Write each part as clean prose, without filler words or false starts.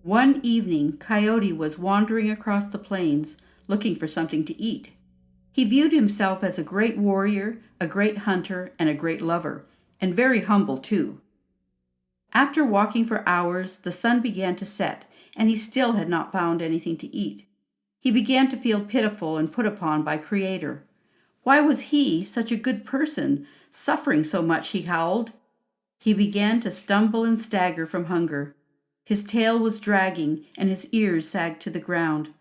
One evening, Coyote was wandering across the plains looking for something to eat. He viewed himself as a great warrior, a great hunter, and a great lover, and very humble too. After walking for hours, the sun began to set, and he still had not found anything to eat. He began to feel pitiful and put upon by Creator. Why was he, such a good person, suffering so much? He howled. He began to stumble and stagger from hunger. His tail was dragging, and his ears sagged to the ground.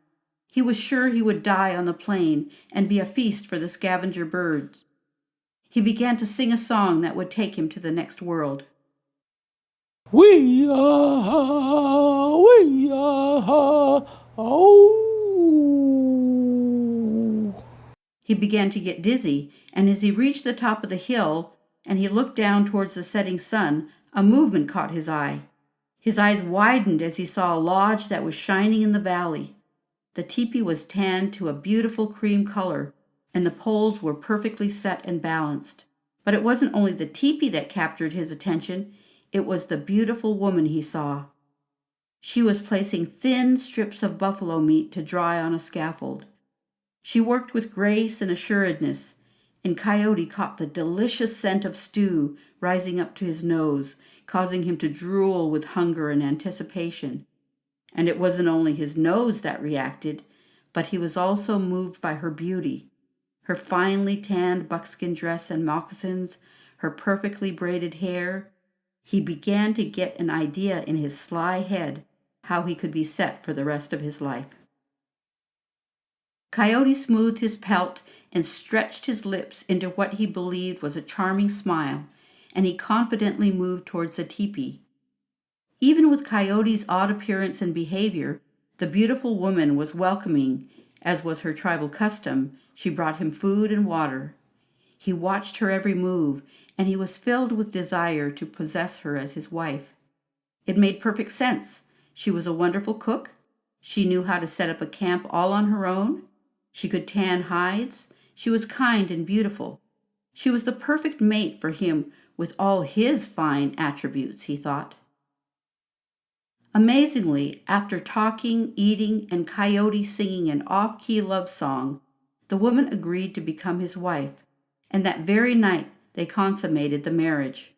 He was sure he would die on the plain and be a feast for the scavenger birds. He began to sing a song that would take him to the next world. We are, oh. He began to get dizzy, and as he reached the top of the hill and he looked down towards the setting sun, a movement caught his eye. His eyes widened as he saw a lodge that was shining in the valley. The teepee was tanned to a beautiful cream color, and the poles were perfectly set and balanced. But it wasn't only the teepee that captured his attention, it was the beautiful woman he saw. She was placing thin strips of buffalo meat to dry on a scaffold. She worked with grace and assuredness, and Coyote caught the delicious scent of stew rising up to his nose, causing him to drool with hunger and anticipation. And it wasn't only his nose that reacted, but he was also moved by her beauty. Her finely tanned buckskin dress and moccasins, her perfectly braided hair. He began to get an idea in his sly head how he could be set for the rest of his life. Coyote smoothed his pelt and stretched his lips into what he believed was a charming smile, and he confidently moved towards the teepee. Even with Coyote's odd appearance and behavior, the beautiful woman was welcoming. As was her tribal custom, she brought him food and water. He watched her every move, and he was filled with desire to possess her as his wife. It made perfect sense. She was a wonderful cook. She knew how to set up a camp all on her own. She could tan hides. She was kind and beautiful. She was the perfect mate for him with all his fine attributes, he thought. Amazingly, after talking, eating, and Coyote singing an off-key love song, the woman agreed to become his wife, and that very night they consummated the marriage.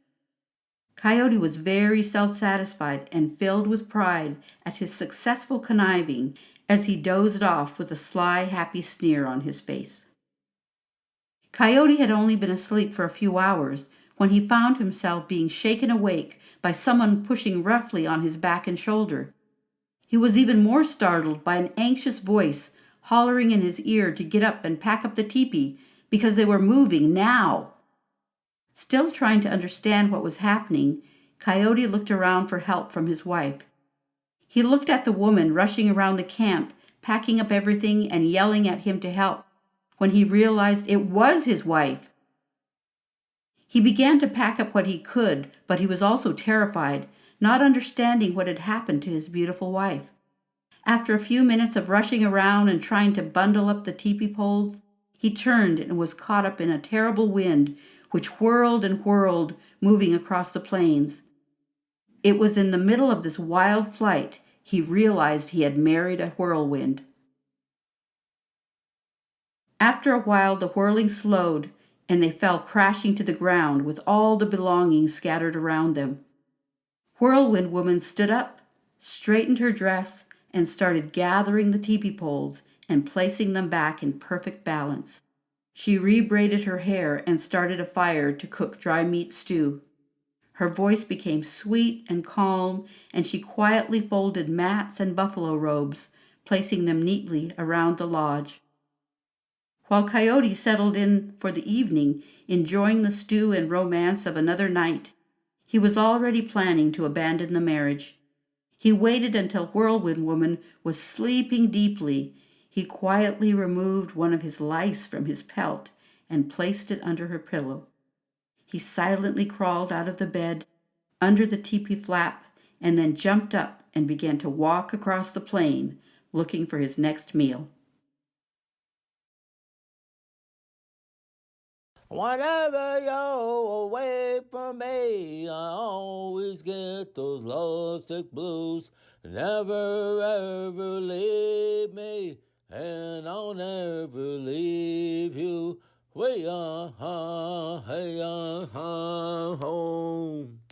Coyote was very self-satisfied and filled with pride at his successful conniving as he dozed off with a sly, happy sneer on his face. Coyote had only been asleep for a few hours when he found himself being shaken awake by someone pushing roughly on his back and shoulder. He was even more startled by an anxious voice hollering in his ear to get up and pack up the teepee because they were moving now. Still trying to understand what was happening, Coyote looked around for help from his wife. He looked at the woman rushing around the camp, packing up everything and yelling at him to help, when he realized it was his wife. He began to pack up what he could, but he was also terrified, not understanding what had happened to his beautiful wife. After a few minutes of rushing around and trying to bundle up the teepee poles, he turned and was caught up in a terrible wind, which whirled and whirled, moving across the plains. It was in the middle of this wild flight he realized he had married a whirlwind. After a while the whirling slowed, and they fell crashing to the ground with all the belongings scattered around them. Whirlwind Woman stood up, straightened her dress, and started gathering the teepee poles and placing them back in perfect balance. She rebraided her hair and started a fire to cook dry meat stew. Her voice became sweet and calm, and she quietly folded mats and buffalo robes, placing them neatly around the lodge. While Coyote settled in for the evening, enjoying the stew and romance of another night, he was already planning to abandon the marriage. He waited until Whirlwind Woman was sleeping deeply. He quietly removed one of his lice from his pelt and placed it under her pillow. He silently crawled out of the bed, under the teepee flap, and then jumped up and began to walk across the plain, looking for his next meal. Whenever you're away from me, I always get those lovesick blues. Never ever leave me, and I'll never leave you. Way on, hey on, home.